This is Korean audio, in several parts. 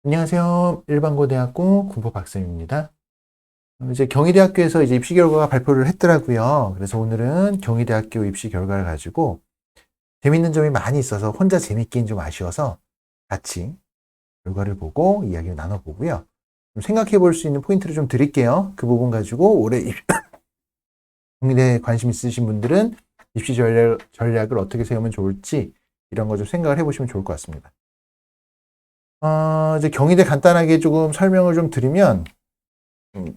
안녕하세요. 일반고등학교 군법학생입니다. 이제 경희대학교에서 이제 입시 결과가 발표를 했더라고요. 그래서 오늘은 경희대학교 입시 결과를 가지고 재밌는 점이 많이 있어서 혼자 재밌긴 좀 아쉬워서 같이 결과를 보고 이야기를 나눠보고요. 좀 생각해 볼 수 있는 포인트를 좀 드릴게요. 그 부분 가지고 올해 경희대에 관심 있으신 분들은 입시 전략을 어떻게 세우면 좋을지 이런 거 좀 생각을 해보시면 좋을 것 같습니다. 이제 경희대 간단하게 조금 설명을 좀 드리면, 음,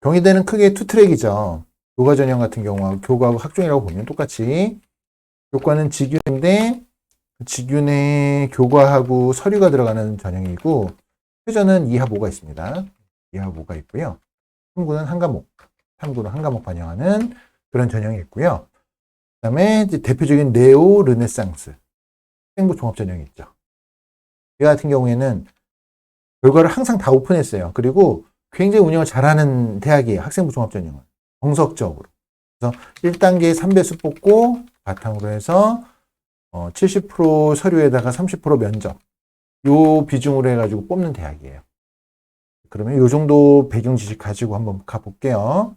경희대는 크게 투 트랙이죠. 교과 전형 같은 경우, 교과하고 학종이라고 보면 똑같이. 교과는 직윤인데, 직윤에 교과하고 서류가 들어가는 전형이고, 표전은 2하모가 있습니다. 2하모가 있고요. 탐구는 한 과목, 탐구는 한 과목 반영하는 그런 전형이 있고요. 그 다음에 대표적인 네오 르네상스, 학생부 종합 전형이 있죠. 이 같은 경우에는 결과를 항상 다 오픈했어요. 그리고 굉장히 운영을 잘하는 대학이에요. 학생부 종합전형은. 정석적으로. 그래서 1단계에 3배수 뽑고 바탕으로 해서 70% 서류에다가 30% 면접. 요 비중으로 해가지고 뽑는 대학이에요. 그러면 요 정도 배경 지식 가지고 한번 가볼게요.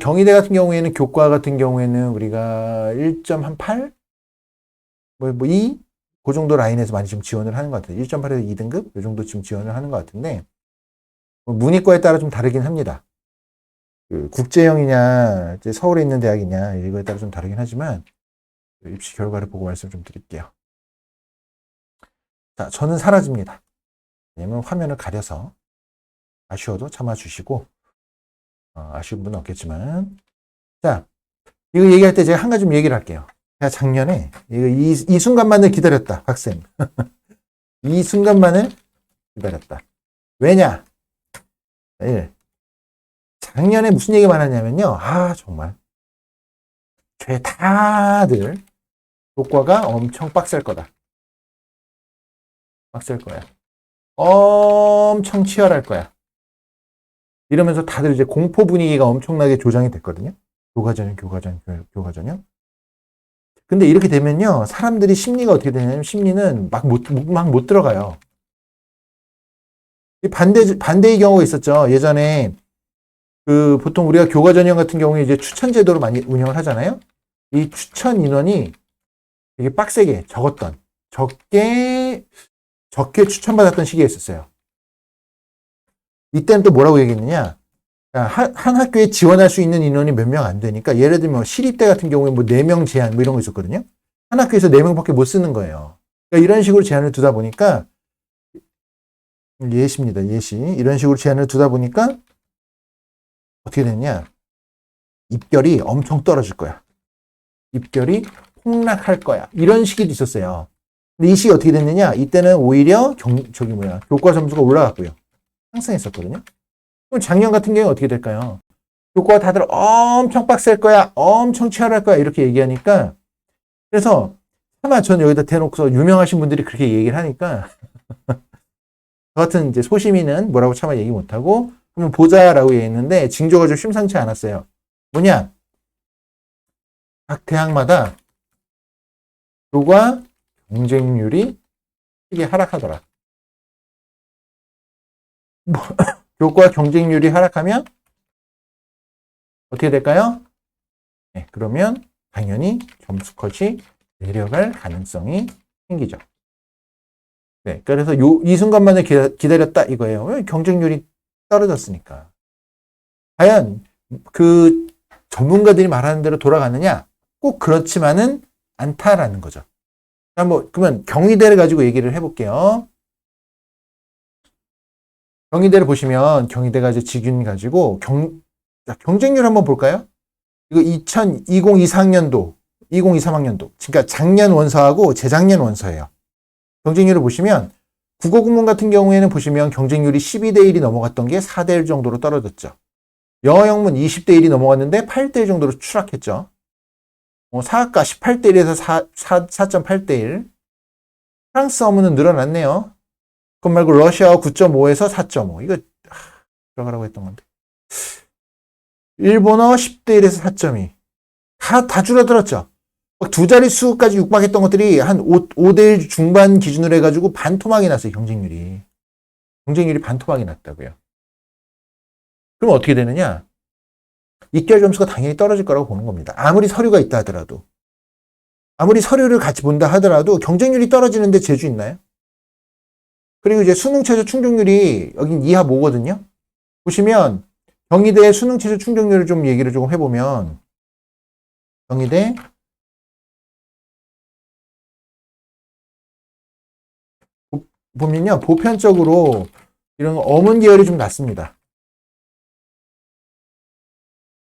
경희대 같은 경우에는 교과 같은 경우에는 우리가 1.8? 뭐 2? 그 정도 라인에서 많이 지금 지원을 하는 것 같아요. 1.8에서 2등급? 요 정도 지금 지원을 하는 것 같은데, 문이과에 따라 좀 다르긴 합니다. 그 국제형이냐, 이제 서울에 있는 대학이냐, 이거에 따라 좀 다르긴 하지만, 입시 결과를 보고 말씀 좀 드릴게요. 자, 저는 사라집니다. 왜냐면 화면을 가려서 아쉬워도 참아주시고, 아쉬운 분은 없겠지만. 자, 이거 얘기할 때 제가 한 가지 좀 얘기를 할게요. 제가 작년에 이 순간만을 기다렸다, 학생. 이 순간만을 기다렸다. 왜냐? 예. 작년에 무슨 얘기 많았냐면요. 정말. 다들 교과가 엄청 빡셀 거다. 빡셀 거야. 엄청 치열할 거야. 이러면서 다들 이제 공포 분위기가 엄청나게 조장이 됐거든요. 교과전형. 근데 이렇게 되면요. 사람들이 심리가 어떻게 되냐면 심리는 막 못 들어가요. 반대의 경우가 있었죠. 예전에 보통 우리가 교과전형 같은 경우에 이제 추천 제도로 많이 운영을 하잖아요. 이 추천 인원이 되게 빡세게 적게 추천받았던 시기가 있었어요. 이때는 또 뭐라고 얘기했느냐. 한 학교에 지원할 수 있는 인원이 몇 명 안 되니까, 예를 들면 시립대 같은 경우에 뭐 4명 제한 뭐 이런 거 있었거든요. 한 학교에서 4명밖에 못 쓰는 거예요. 그러니까 이런 식으로 제한을 두다 보니까, 예시입니다. 예시. 이런 식으로 제한을 두다 보니까 어떻게 됐냐. 입결이 엄청 떨어질 거야. 입결이 폭락할 거야. 이런 시기도 있었어요. 근데 이 시기 어떻게 됐느냐. 이때는 오히려 교과 점수가 올라갔고요. 상승했었거든요. 그럼 작년 같은 경우에 어떻게 될까요? 교과 다들 엄청 빡셀 거야, 엄청 치열할 거야, 이렇게 얘기하니까, 그래서 아마 저는 여기다 대놓고서 유명하신 분들이 그렇게 얘기를 하니까, 저 같은 이제 소시민은 뭐라고 차마 얘기 못하고, 한번 보자라고 얘기했는데, 징조가 좀 심상치 않았어요. 뭐냐? 각 대학마다 교과 경쟁률이 크게 하락하더라. 교과 경쟁률이 하락하면 어떻게 될까요? 네, 그러면 당연히 점수 컷이 내려갈 가능성이 생기죠. 네, 그래서 이 순간만을 기다렸다 이거예요. 왜? 경쟁률이 떨어졌으니까. 과연 그 전문가들이 말하는 대로 돌아가느냐? 꼭 그렇지만은 않다라는 거죠. 그러면 경희대를 가지고 얘기를 해볼게요. 경희대를 보시면 경희대가 이제 직윤 가지고 경쟁률 한번 볼까요? 이거 2023학년도, 그러니까 작년 원서하고 재작년 원서예요. 경쟁률을 보시면 국어 국문 같은 경우에는 보시면 경쟁률이 12대 1이 넘어갔던 게 4대 1 정도로 떨어졌죠. 영어 영문 20대 1이 넘어갔는데 8대 1 정도로 추락했죠. 사학과 18대 1에서 4.8대 1. 프랑스 어문은 늘어났네요. 그건 말고 러시아어 9.5에서 4.5. 이거 들어가라고 했던 건데. 일본어 10대 1에서 4.2. 다 줄어들었죠. 막 두 자릿수까지 육박했던 것들이 한 5대1 중반 기준으로 해가지고 반토막이 났어요, 경쟁률이. 경쟁률이 반토막이 났다고요. 그럼 어떻게 되느냐? 입결 점수가 당연히 떨어질 거라고 보는 겁니다. 아무리 서류가 있다 하더라도. 아무리 서류를 같이 본다 하더라도 경쟁률이 떨어지는데 재주 있나요? 그리고 이제 수능 최저 충족률이 여긴 이하 모거든요. 보시면 경희대 수능 최저 충족률을 좀 얘기를 조금 해보면 경희대 보면요 보편적으로 이런 어문 계열이 좀 낮습니다.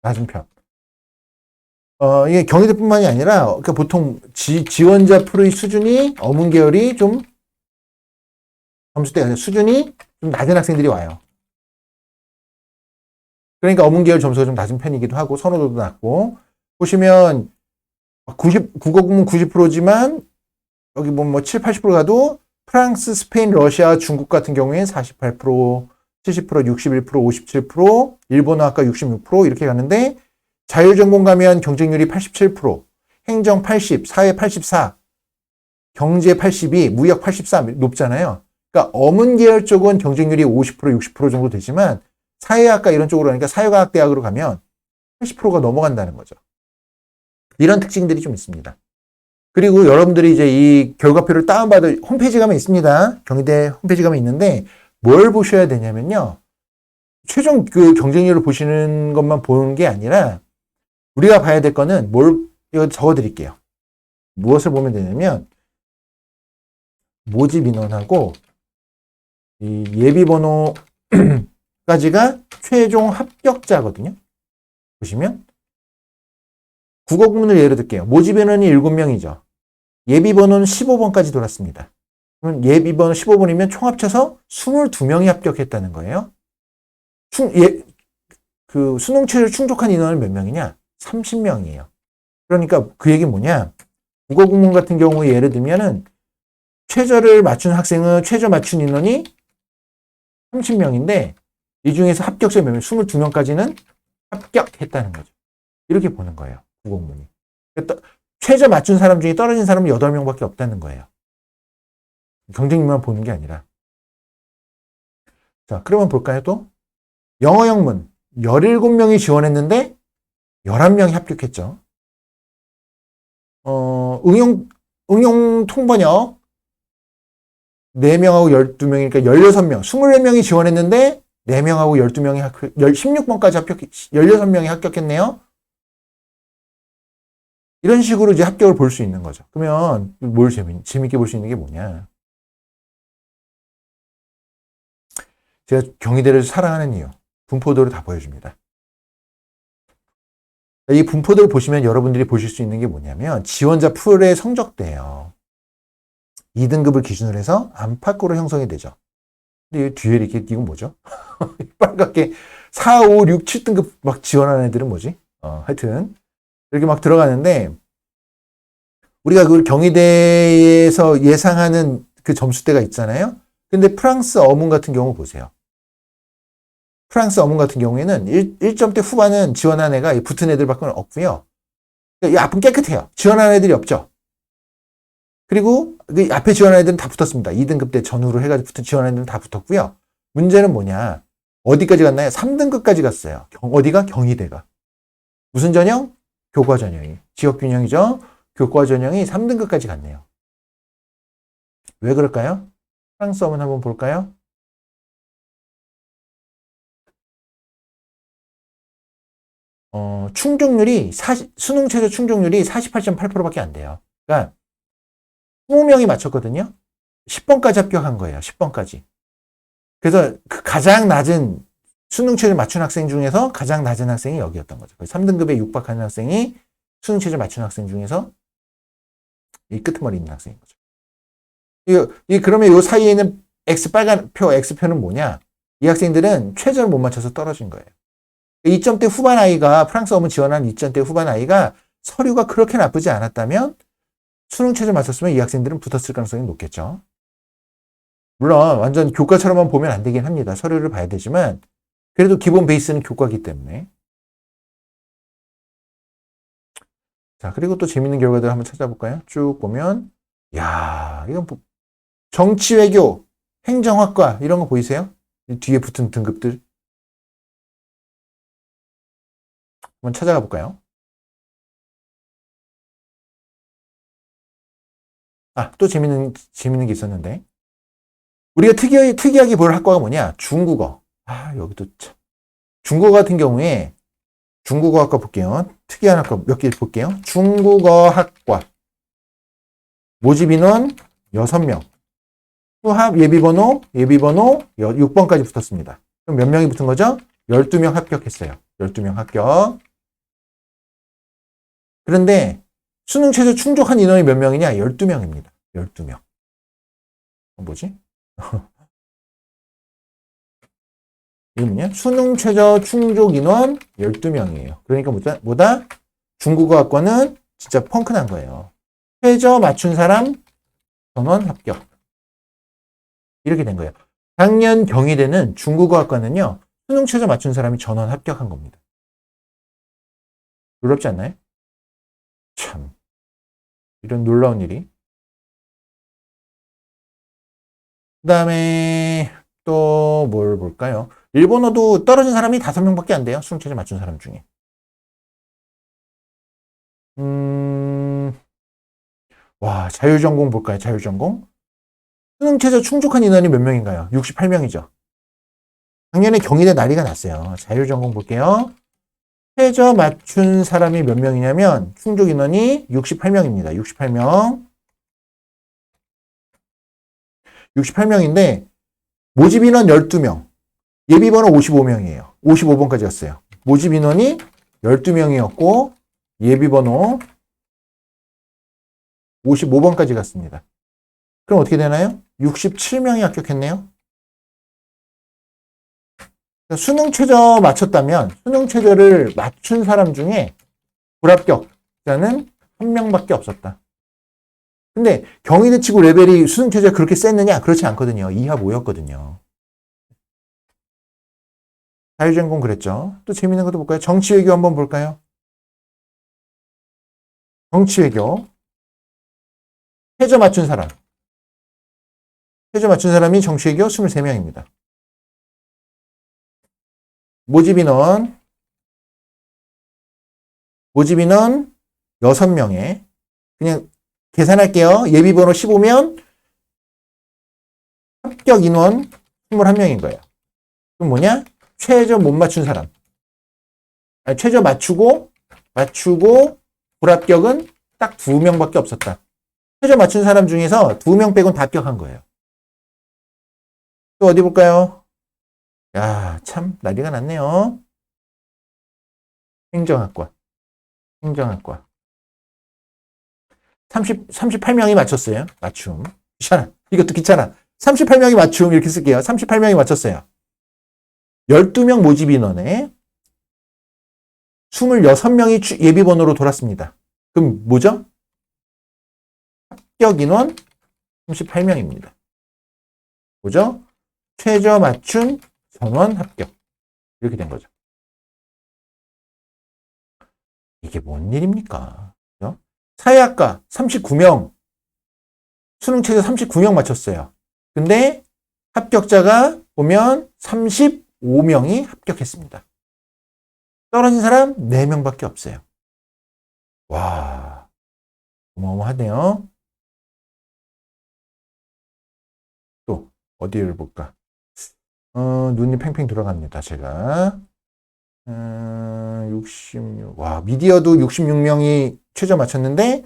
낮은 편. 이게 경희대뿐만이 아니라 그러니까 보통 지원자 풀의 수준이 어문 계열이 좀 점수대가 수준이 좀 낮은 학생들이 와요. 그러니까 어문 계열 점수가 좀 낮은 편이기도 하고 선호도도 낮고 보시면 국어 국문 90%지만 여기 뭐 7, 80% 가도 프랑스, 스페인, 러시아, 중국 같은 경우엔 48%, 70%, 61%, 57%, 일본어 아까 66% 이렇게 가는데 자율전공 가면 경쟁률이 87%, 행정 80, 사회 84, 경제 82, 무역 84 높잖아요. 그러니까 어문 계열 쪽은 경쟁률이 50%, 60% 정도 되지만 사회학과 이런 쪽으로 하니까 사회과학대학으로 가면 80%가 넘어간다는 거죠. 이런 특징들이 좀 있습니다. 그리고 여러분들이 이제 이 결과표를 다운받을 홈페이지 가면 있습니다. 경희대 홈페이지 가면 있는데 뭘 보셔야 되냐면요. 최종 그 경쟁률을 보시는 것만 보는 게 아니라 우리가 봐야 될 거는 이거 적어 드릴게요. 무엇을 보면 되냐면 모집 인원하고 이 예비 번호까지가 최종 합격자거든요. 보시면 국어 국문을 예를 들게요. 모집 인원이 7명이죠. 예비 번호는 15번까지 돌았습니다. 그러면 예비 번호 15번이면 총 합쳐서 22명이 합격했다는 거예요. 수능 최저 충족한 인원은 몇 명이냐? 30명이에요. 그러니까 그 얘기는 뭐냐? 국어 국문 같은 경우에 예를 들면은 최저를 맞춘 학생은 최저 맞춘 인원이 30명인데 이 중에서 합격자 몇 명? 22명까지는 합격했다는 거죠. 이렇게 보는 거예요. 국어 국문이. 최저 맞춘 사람 중에 떨어진 사람은 8명밖에 없다는 거예요. 경쟁률만 보는 게 아니라. 자, 그러면 볼까요, 또? 영어 영문 17명이 지원했는데 11명이 합격했죠. 응용 통번역 4명하고 12명이니까 16명, 24명이 지원했는데 4명하고 12명이 16번까지 16명이 합격했네요. 이런 식으로 이제 합격을 볼 수 있는 거죠. 그러면 뭘 재밌게 볼 수 있는 게 뭐냐? 제가 경희대를 사랑하는 이유, 분포도를 다 보여줍니다. 이 분포도를 보시면 여러분들이 보실 수 있는 게 뭐냐면 지원자 풀의 성적대예요. 2등급을 기준으로 해서 안팎으로 형성이 되죠. 근데 이 뒤에 이렇게 이건 뭐죠? 빨갛게 4, 5, 6, 7등급 막 지원하는 애들은 뭐지? 하여튼 이렇게 막 들어가는데 우리가 그 경희대에서 예상하는 그 점수대가 있잖아요. 근데 프랑스 어문 같은 경우 보세요. 프랑스 어문 같은 경우에는 1점대 후반은 지원한 애가 붙은 애들밖에 없고요. 이 앞은 깨끗해요. 지원한 애들이 없죠. 그리고 그 앞에 지원한 애들은 다 붙었습니다. 2등급 때 전후로 해가지고 지원한 애들은 다 붙었고요. 문제는 뭐냐? 어디까지 갔나요? 3등급까지 갔어요. 어디가? 경희대가. 무슨 전형? 교과 전형이. 지역 균형이죠. 교과 전형이 3등급까지 갔네요. 왜 그럴까요? 프랑스 어문 한번 볼까요? 수능 최저 충족률이 48.8%밖에 안 돼요. 그러니까 20명이 맞췄거든요. 10번까지 합격한 거예요. 10번까지. 그래서 그 가장 낮은 수능 최저 맞춘 학생 중에서 가장 낮은 학생이 여기였던 거죠. 3등급에 육박하는 학생이 수능 최저 맞춘 학생 중에서 이 끄트머리 있는 학생인 거죠. 그러면 이 사이에 있는 X표는 뭐냐? 이 학생들은 최저를 못 맞춰서 떨어진 거예요. 2점대 후반 아이가 프랑스 어문 지원한 2점대 후반 아이가 서류가 그렇게 나쁘지 않았다면 수능 최저 맞췄으면 이 학생들은 붙었을 가능성이 높겠죠. 물론 완전 교과처럼만 보면 안 되긴 합니다. 서류를 봐야 되지만 그래도 기본 베이스는 교과이기 때문에. 자, 그리고 또 재밌는 결과들 한번 찾아볼까요? 쭉 보면, 야, 이건 뭐 정치, 외교, 행정학과 이런 거 보이세요? 이 뒤에 붙은 등급들 한번 찾아가 볼까요? 아, 또 재밌는 게 있었는데. 우리가 특이하게 볼 학과가 뭐냐? 중국어. 아, 여기도 참. 중국어 같은 경우에 중국어학과 볼게요. 특이한 학과 몇 개 볼게요. 중국어학과. 모집 인원 6명. 수합 예비번호 6번까지 붙었습니다. 그럼 몇 명이 붙은 거죠? 12명 합격했어요. 12명 합격. 그런데 수능 최저 충족한 인원이 몇 명이냐? 12명입니다. 12명. 뭐지? 이거 뭐냐? 수능 최저 충족 인원 12명이에요. 그러니까 뭐다? 중국어학과는 진짜 펑크난 거예요. 최저 맞춘 사람 전원 합격. 이렇게 된 거예요. 작년 경희대는 중국어학과는요. 수능 최저 맞춘 사람이 전원 합격한 겁니다. 놀랍지 않나요? 참. 이런 놀라운 일이. 그 다음에 또 뭘 볼까요? 일본어도 떨어진 사람이 5명밖에 안 돼요. 수능 최저 맞춘 사람 중에. 와, 자율전공 볼까요? 자율전공. 수능 최저 충족한 인원이 몇 명인가요? 68명이죠. 작년에 경희대 난리가 났어요. 자율전공 볼게요. 최저 맞춘 사람이 몇 명이냐면 충족 인원이 68명입니다. 68명. 68명인데 모집 인원 12명. 예비번호 55명이에요. 55번까지 갔어요. 모집 인원이 12명이었고 예비번호 55번까지 갔습니다. 그럼 어떻게 되나요? 67명이 합격했네요. 수능 최저 맞췄다면 수능 최저를 맞춘 사람 중에 불합격자는 1명밖에 없었다. 근데 경희대 치고 레벨이 수능 최저가 그렇게 셌느냐? 그렇지 않거든요. 2합 5였거든요. 자율전공 그랬죠. 또 재밌는 것도 볼까요? 정치외교 한번 볼까요? 정치외교 최저 맞춘 사람. 최저 맞춘 사람이 정치외교 23명입니다. 모집 인원 6명에 그냥 계산할게요. 예비번호 15면 합격 인원 21명인 거예요. 그럼 뭐냐? 최저 못 맞춘 사람. 아니, 최저 맞추고 불합격은 딱 2명밖에 없었다. 최저 맞춘 사람 중에서 2명 빼곤 다 합격한 거예요. 또 어디 볼까요? 야, 참 난리가 났네요. 행정학과. 38명이 맞췄어요. 맞춤. 귀찮아. 이것도 귀찮아. 38명이 맞춤 이렇게 쓸게요. 38명이 맞췄어요. 12명 모집 인원에 26명이 예비번호로 돌았습니다. 그럼 뭐죠? 합격 인원 38명입니다. 뭐죠? 최저 맞춤 전원 합격. 이렇게 된 거죠. 이게 뭔 일입니까? 그죠? 사회학과 39명. 수능 최저 39명 맞췄어요. 근데 합격자가 보면 35명이 합격했습니다. 떨어진 사람 4명밖에 없어요. 와, 어마어마하네요. 또 어디를 볼까? 눈이 팽팽 들어갑니다. 제가 66. 와, 미디어도 66명이 최저 맞췄는데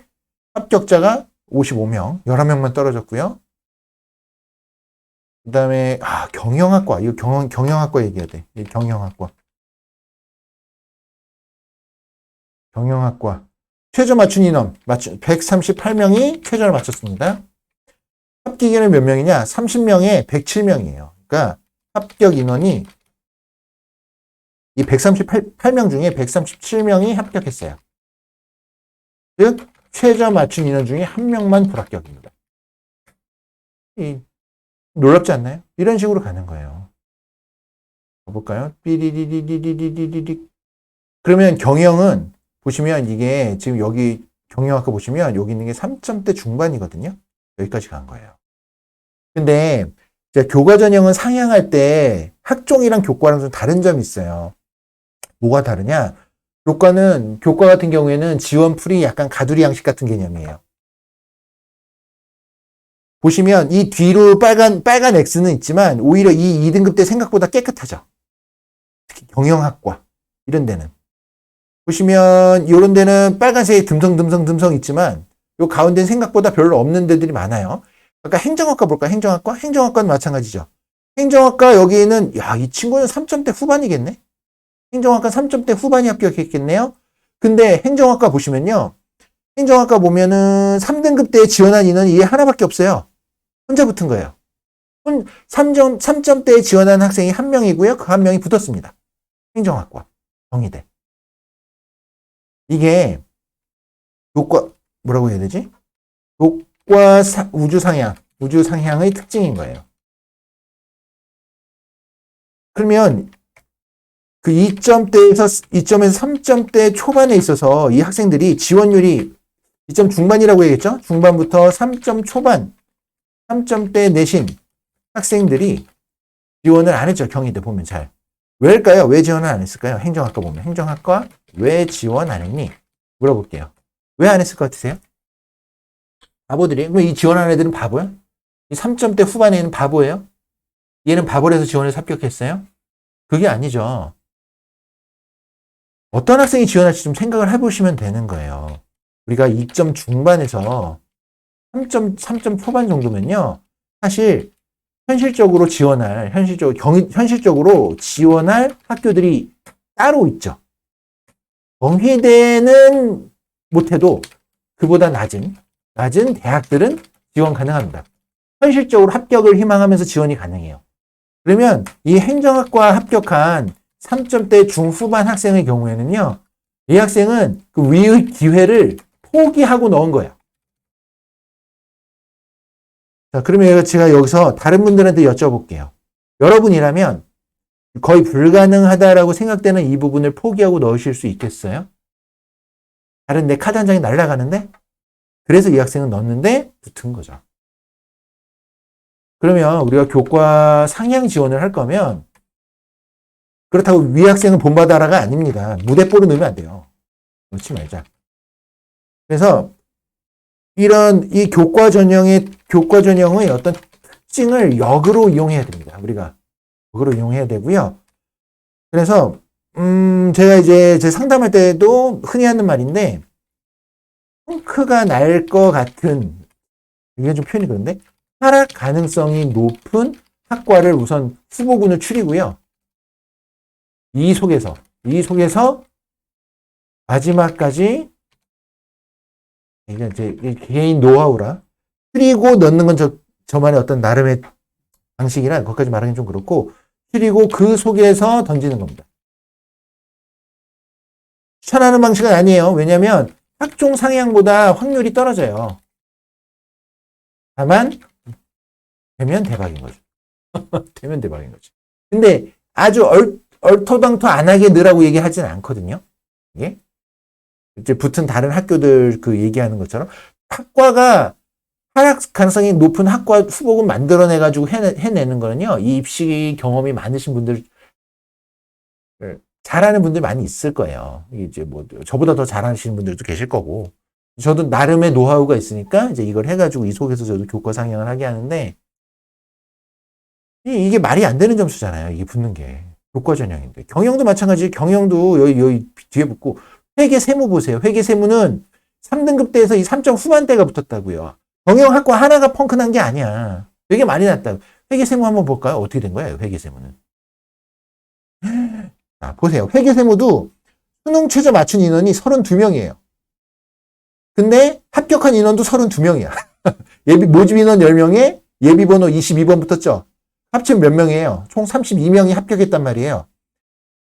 합격자가 55명, 11명만 떨어졌고요. 그 다음에 경영학과. 이거 경영학과 얘기해야 돼. 이 경영학과. 최저 맞춘 인원 138명이 최저를 맞췄습니다. 합격 인원이 몇 명이냐? 30명에 107명이에요. 그러니까 합격 인원이 이 138명 중에 137명이 합격했어요. 즉 최저 맞춘 인원 중에 1명만 불합격입니다. 놀랍지 않나요? 이런 식으로 가는 거예요. 볼까요? 삐리리리리리리리리. 그러면 경영은 보시면 이게 지금 여기 경영학과 보시면 여기 있는 게 3점대 중반이거든요. 여기까지 간 거예요. 근데 이제 교과 전형은 상향할 때 학종이랑 교과랑 좀 다른 점이 있어요. 뭐가 다르냐? 교과 같은 경우에는 지원풀이 약간 가두리 양식 같은 개념이에요. 보시면 이 뒤로 빨간 X는 있지만 오히려 이 2등급 때 생각보다 깨끗하죠. 특히 경영학과 이런 데는. 보시면 이런 데는 빨간색이 듬성 있지만 요 가운데는 생각보다 별로 없는 데들이 많아요. 아까 행정학과 볼까요? 행정학과는 마찬가지죠. 행정학과 여기에는 이 친구는 3점대 후반이겠네. 행정학과 3점대 후반이 합격했겠네요. 근데 행정학과 보시면요. 행정학과 보면은 3등급 때 지원한 인원이 얘 하나밖에 없어요. 혼자 붙은 거예요. 3점대에 지원한 학생이 한 명이고요. 그 한 명이 붙었습니다. 행정학과, 경희대. 이게 뭐라고 해야 되지? 교과 우주상향의 특징인 거예요. 그러면 그 2점에서 3점대 초반에 있어서 이 학생들이 지원율이 2점 중반이라고 해야겠죠? 중반부터 3점 초반, 3점대 내신 학생들이 지원을 안 했죠. 경희대 보면 잘. 왜일까요? 왜 지원을 안 했을까요? 행정학과 보면. 행정학과 왜 지원 안 했니? 물어볼게요. 왜 안 했을 것 같으세요? 바보들이. 그럼 이 지원한 애들은 바보야? 이 3점대 후반에 있는 바보예요? 얘는 바보라서 지원해서 합격했어요? 그게 아니죠. 어떤 학생이 지원할지 좀 생각을 해보시면 되는 거예요. 우리가 2점 중반에서 3점 초반 정도면요. 사실 현실적으로 지원할 학교들이 따로 있죠. 경희대는 못해도 그보다 낮은 대학들은 지원 가능합니다. 현실적으로 합격을 희망하면서 지원이 가능해요. 그러면 이 행정학과 합격한 3점대 중후반 학생의 경우에는요, 이 학생은 그 위의 기회를 포기하고 넣은 거예요. 자, 그러면 제가 여기서 다른 분들한테 여쭤볼게요. 여러분이라면 거의 불가능하다라고 생각되는 이 부분을 포기하고 넣으실 수 있겠어요? 다른 내 카드 한 장이 날아가는데? 그래서 이 학생은 넣었는데 붙은 거죠. 그러면 우리가 교과 상향 지원을 할 거면 그렇다고 위 학생은 본받아라가 아닙니다. 무대뽀로 넣으면 안 돼요. 그렇지 말자. 그래서 이 교과 전형의 어떤 특징을 역으로 이용해야 됩니다. 우리가 역으로 이용해야 되고요. 그래서 제가 이제 제 상담할 때도 흔히 하는 말인데 펑크가 날 것 같은, 이게 좀 표현이 그런데 하락 가능성이 높은 학과를 우선 후보군을 추리고요. 이 속에서 마지막까지 이제 제 개인 노하우라 추리고 넣는 건 저만의 어떤 나름의 방식이라 거기까지 말하기는 좀 그렇고, 추리고 그 속에서 던지는 겁니다. 추천하는 방식은 아니에요. 왜냐하면 학종 상향보다 확률이 떨어져요. 다만 되면 대박인 거죠. 되면 대박인 거죠. 근데 아주 얼토당토 안 하게 넣으라고 얘기하지는 않거든요. 이게 이제 붙은 다른 학교들 그 얘기하는 것처럼 학과가 하락 가능성이 높은 학과 후보군 만들어내가지고 해내는 거는요, 이 입시 경험이 많으신 분들, 잘하는 분들 많이 있을 거예요. 이제 뭐 저보다 더 잘하시는 분들도 계실 거고, 저도 나름의 노하우가 있으니까 이제 이걸 해가지고 이 속에서 저도 교과 상향을 하게 하는데, 이게 말이 안 되는 점수잖아요. 이게 붙는 게 교과 전형인데. 경영도 마찬가지. 경영도 여기 뒤에 붙고, 회계 세무 보세요. 회계 세무는 3등급 대에서 이 3점 후반대가 붙었다고요. 경영학과 하나가 펑크난 게 아니야. 되게 많이 났다. 회계 세무 한번 볼까요? 어떻게 된 거예요? 회계 세무는. 자, 보세요. 회계 세무도 수능 최저 맞춘 인원이 32명이에요. 근데 합격한 인원도 32명이야. 모집 인원 10명에 예비 번호 22번 붙었죠. 합치면 몇 명이에요? 총 32명이 합격했단 말이에요.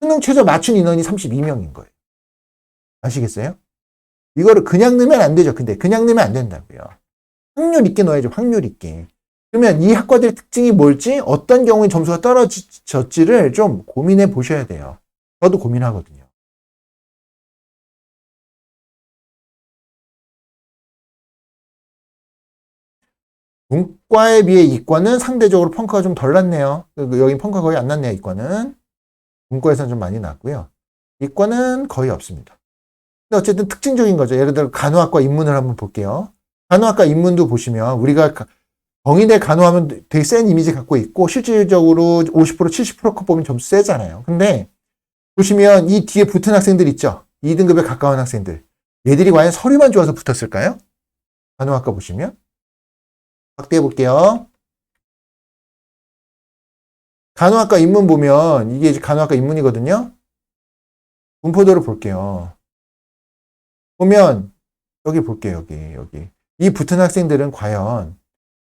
수능 최저 맞춘 인원이 32명인 거예요. 아시겠어요? 이거를 그냥 넣으면 안 되죠. 근데 그냥 넣으면 안 된다고요. 확률 있게 넣어야죠. 확률 있게. 그러면 이 학과들의 특징이 뭘지, 어떤 경우에 점수가 떨어졌지를 좀 고민해 보셔야 돼요. 저도 고민하거든요. 문과에 비해 이과는 상대적으로 펑크가 좀 덜 났네요. 여긴 펑크가 거의 안 났네요. 이과는. 문과에서는 좀 많이 났고요. 이과는 거의 없습니다. 근데 어쨌든 특징적인 거죠. 예를 들어 간호학과 입문을 한번 볼게요. 간호학과 입문도 보시면 우리가 병인의 간호하면 되게 센 이미지 갖고 있고 실질적으로 50% 70% 보면 점수 세잖아요. 근데 보시면 이 뒤에 붙은 학생들 있죠. 2등급에 가까운 학생들. 얘들이 과연 서류만 좋아서 붙었을까요? 간호학과 보시면. 확대해 볼게요. 간호학과 입문 보면 이게 이제 간호학과 입문이거든요. 분포도를 볼게요. 보면 여기 볼게요. 여기. 이 붙은 학생들은 과연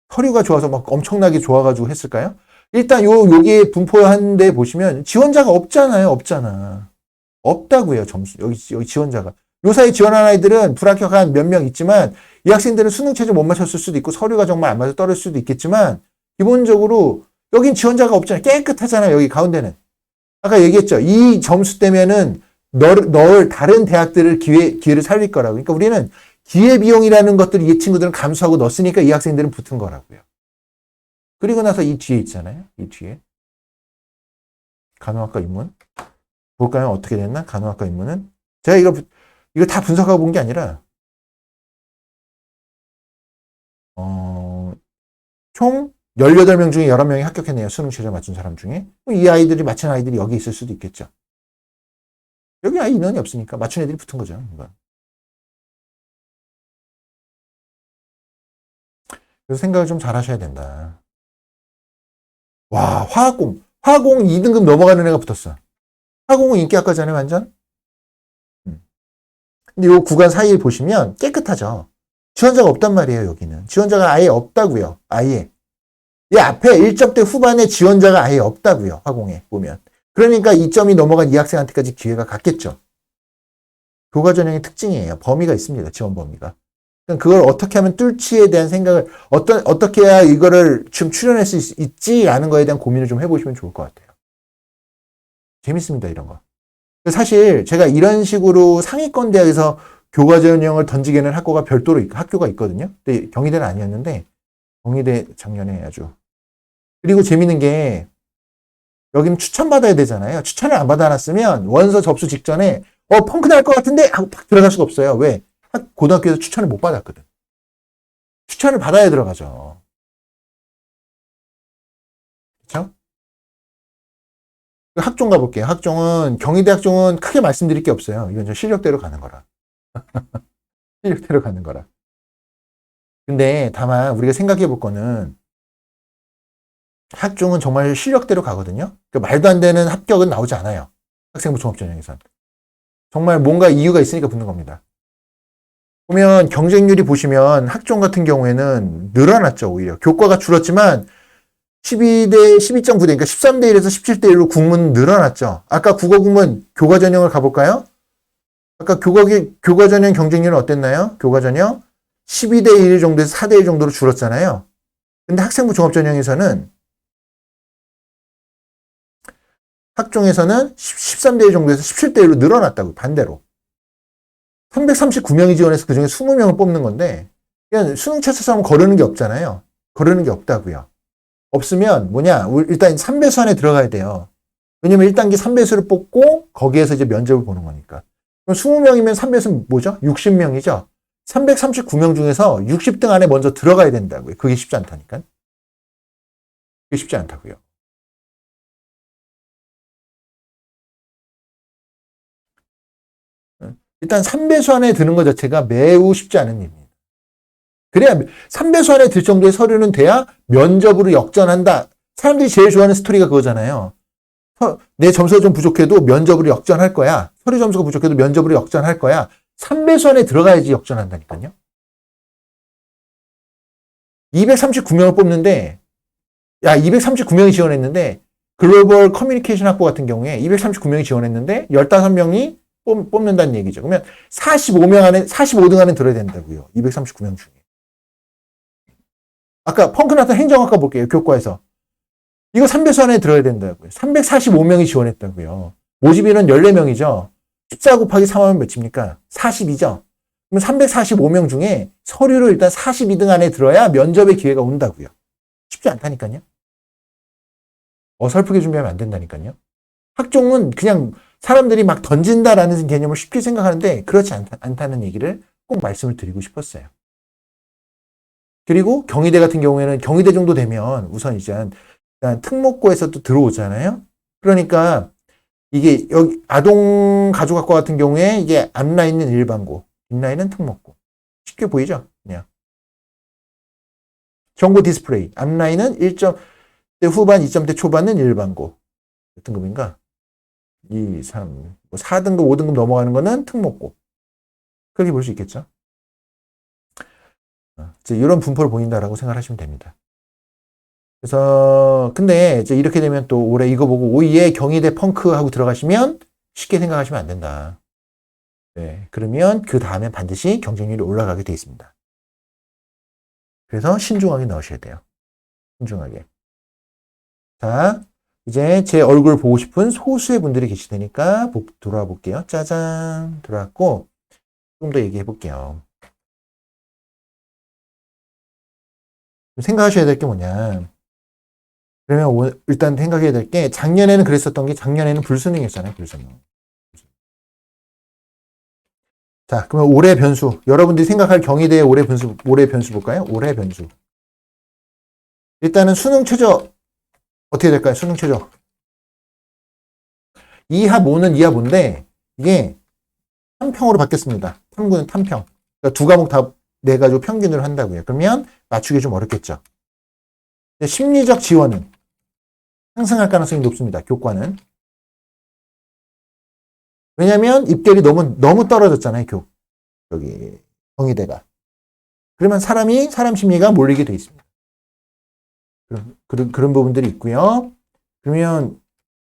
서류가 좋아서 막 엄청나게 좋아가지고 했을까요? 일단 여기에 분포한 데 보시면 지원자가 없잖아요. 없잖아. 없다고요. 점수. 여기 지원자가. 요 사이 지원한 아이들은 불합격한 몇 명 있지만 이 학생들은 수능 체제 못 맞췄을 수도 있고 서류가 정말 안 맞아서 떨어질 수도 있겠지만 기본적으로 여긴 지원자가 없잖아요. 깨끗하잖아요. 여기 가운데는. 아까 얘기했죠. 이 점수 때문에는 널 다른 대학들을 기회를 살릴 거라고. 그러니까 우리는 기회비용이라는 것들을 이 친구들은 감수하고 넣었으니까 이 학생들은 붙은 거라고요. 그리고 나서 이 뒤에 있잖아요. 이 뒤에. 간호학과 입문. 볼까요? 어떻게 됐나? 간호학과 입문은. 제가 이거 다 분석하고 본 게 아니라, 총 18명 중에 11명이 합격했네요. 수능 최저 맞춘 사람 중에. 이 아이들이 맞춘 아이들이 여기 있을 수도 있겠죠. 여기 아이 인원이 없으니까 맞춘 애들이 붙은 거죠. 그래서 생각을 좀 잘 하셔야 된다. 와, 화학공 2등급 넘어가는 애가 붙었어. 화공은 인기학과잖아요, 완전. 근데 요 구간 사이에 보시면 깨끗하죠. 지원자가 없단 말이에요, 여기는. 지원자가 아예 없다고요. 아예. 이 앞에 1점대 후반에 지원자가 아예 없다고요. 화공에 보면. 그러니까 2점이 넘어간 이 학생한테까지 기회가 갔겠죠. 교과 전형의 특징이에요. 범위가 있습니다. 지원 범위가. 그걸 어떻게 하면 뚫지에 대한 생각을 어떻게 해야 이거를 좀 출연할 수 있지라는 거에 대한 고민을 좀 해보시면 좋을 것 같아요. 재밌습니다. 이런 거. 사실 제가 이런 식으로 상위권 대학에서 교과 전형을 던지게는 학교가 별도로 학교가 있거든요. 근데 경희대는 아니었는데 경희대 작년에 아주. 그리고 재밌는 게 여기는 추천받아야 되잖아요. 추천을 안 받아놨으면 원서 접수 직전에 펑크 날 것 같은데 하고 팍 들어갈 수가 없어요. 왜? 고등학교에서 추천을 못 받았거든. 추천을 받아야 들어가죠. 그렇죠? 학종 가볼게요. 학종은 경희대 학종은 크게 말씀드릴 게 없어요. 이건 저 실력대로 가는 거라. 실력대로 가는 거라. 근데 다만 우리가 생각해 볼 거는 학종은 정말 실력대로 가거든요. 그러니까 말도 안 되는 합격은 나오지 않아요. 학생부 종합전형에선. 정말 뭔가 이유가 있으니까 붙는 겁니다. 보면 경쟁률이 보시면 학종 같은 경우에는 늘어났죠. 오히려. 교과가 줄었지만 12.9대, 그러니까 13대 1에서 17대 1로 국문 늘어났죠. 아까 국어 국문 교과 전형을 가볼까요? 아까 교과 전형 경쟁률은 어땠나요? 교과 전형 12대 1 정도에서 4대 1 정도로 줄었잖아요. 근데 학생부 종합 전형에서는 학종에서는 13대 1 정도에서 17대 1로 늘어났다고, 반대로. 339명이 지원해서 그중에 20명을 뽑는 건데, 그냥 수능 채점서 하면 거르는 게 없잖아요. 거르는 게 없다고요. 없으면 일단 3배수 안에 들어가야 돼요. 왜냐면 1단계 3배수를 뽑고 거기에서 이제 면접을 보는 거니까. 그럼 20명이면 3배수는 뭐죠? 60명이죠. 339명 중에서 60등 안에 먼저 들어가야 된다고요. 그게 쉽지 않다니까. 그게 쉽지 않다고요. 일단 3배수 안에 드는 것 자체가 매우 쉽지 않은 일입니다. 그래야 3배수 안에 들 정도의 서류는 돼야 면접으로 역전한다. 사람들이 제일 좋아하는 스토리가 그거잖아요. 내 점수가 좀 부족해도 면접으로 역전할 거야. 서류 점수가 부족해도 면접으로 역전할 거야. 3배수 안에 들어가야지 역전한다니까요. 239명을 뽑는데 239명이 지원했는데 글로벌 커뮤니케이션 학부 같은 경우에 239명이 지원했는데 15명이 뽑는다는 얘기죠. 그러면 45등 안에 들어야 된다고요. 239명 중에. 아까 펑크 났던 행정학과 볼게요. 교과에서. 이거 3배수 안에 들어야 된다고요. 345명이 지원했다고요. 모집인은 14명이죠. 14 곱하기 3하면 몇입니까? 42죠. 그럼 345명 중에 서류를 일단 42등 안에 들어야 면접의 기회가 온다고요. 쉽지 않다니까요. 어설프게 준비하면 안 된다니까요. 학종은 그냥 사람들이 막 던진다라는 개념을 쉽게 생각하는데 그렇지 않다는 얘기를 꼭 말씀을 드리고 싶었어요. 그리고 경희대 같은 경우에는 경희대 정도 되면 우선 일단 특목고에서 또 들어오잖아요. 그러니까 이게 여기 아동 가족학과 같은 경우에 이게 앞라인은 일반고, 뒷라인은 특목고. 쉽게 보이죠? 그냥. 정보 디스플레이. 앞라인은 1점대 후반, 2점대 초반은 일반고. 몇 등급인가? 2, 3, 4등급, 5등급 넘어가는 거는 특목고. 그렇게 볼 수 있겠죠? 이런 분포를 보인다라고 생각하시면 됩니다. 그래서 근데 이제 이렇게 되면 또 올해 이거 보고 오이에 경희대 펑크 하고 들어가시면 쉽게 생각하시면 안 된다. 네, 그러면 그 다음에 반드시 경쟁률이 올라가게 돼 있습니다. 그래서 신중하게 넣으셔야 돼요. 신중하게. 자, 이제 제 얼굴 보고 싶은 소수의 분들이 계시다니까 돌아와 볼게요. 짜잔, 들어왔고 좀 더 얘기해 볼게요. 생각하셔야 될 게 뭐냐. 그러면 일단 생각해야 될 게 작년에는 그랬었던 게 작년에는 불수능이었잖아요. 불수능. 자, 그러면 올해 변수. 여러분들이 생각할 경희대의 올해 변수 볼까요? 올해 변수. 일단은 수능 최저 어떻게 될까요? 수능 최저. 2합 5는 2합 5인데 이게 탐평으로 바뀌었습니다. 탐구는 탐평. 그러니까 두 과목 다 내가지고 평균으로 한다고요. 그러면 맞추기 좀 어렵겠죠. 심리적 지원은 상승할 가능성이 높습니다. 교과는. 왜냐하면 입결이 너무 떨어졌잖아요. 여기 경희대가. 그러면 사람 심리가 몰리게 돼 있습니다. 그런 부분들이 있고요. 그러면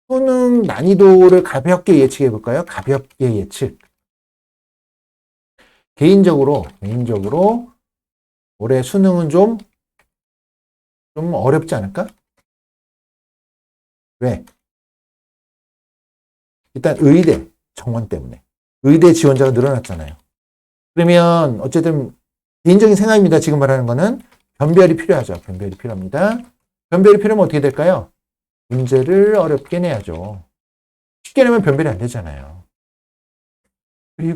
수능 난이도를 가볍게 예측해 볼까요? 가볍게 예측. 개인적으로 올해 수능은 좀 어렵지 않을까? 왜? 일단 의대 정원 때문에. 의대 지원자가 늘어났잖아요. 그러면 어쨌든 개인적인 생각입니다. 지금 말하는 거는 변별이 필요하죠. 변별이 필요합니다. 변별이 필요하면 어떻게 될까요? 문제를 어렵게 내야죠. 쉽게 내면 변별이 안 되잖아요.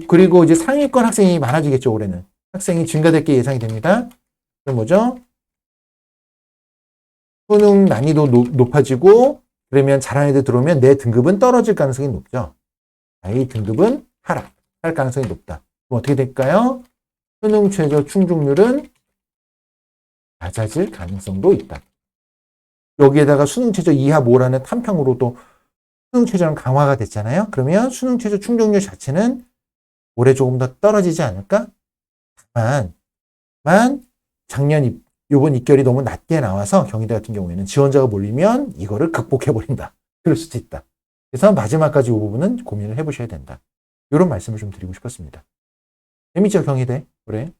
그리고 이제 상위권 학생이 많아지겠죠. 올해는. 학생이 증가될 게 예상이 됩니다. 그럼 뭐죠? 수능 난이도 높아지고 그러면 잘하는 애들 들어오면 내 등급은 떨어질 가능성이 높죠. 이 등급은 하락할 가능성이 높다. 그럼 어떻게 될까요? 수능 최저 충족률은 낮아질 가능성도 있다. 여기에다가 수능 최저 2하 5라는 탐평으로도 수능 최저는 강화가 됐잖아요. 그러면 수능 최저 충족률 자체는 올해 조금 더 떨어지지 않을까? 다만 작년 요번 입결이 너무 낮게 나와서 경희대 같은 경우에는 지원자가 몰리면 이거를 극복해버린다. 그럴 수도 있다. 그래서 마지막까지 이 부분은 고민을 해보셔야 된다. 이런 말씀을 좀 드리고 싶었습니다. 재밌죠, 경희대? 올해?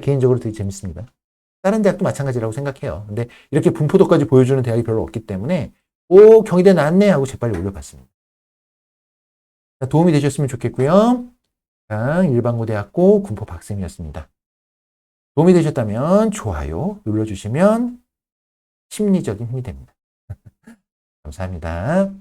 개인적으로 되게 재밌습니다. 다른 대학도 마찬가지라고 생각해요. 근데 이렇게 분포도까지 보여주는 대학이 별로 없기 때문에 경희대 낫네 하고 재빨리 올려봤습니다. 도움이 되셨으면 좋겠고요. 일반고대학고 군포 박쌤이었습니다. 도움이 되셨다면 좋아요 눌러주시면 심리적인 힘이 됩니다. 감사합니다.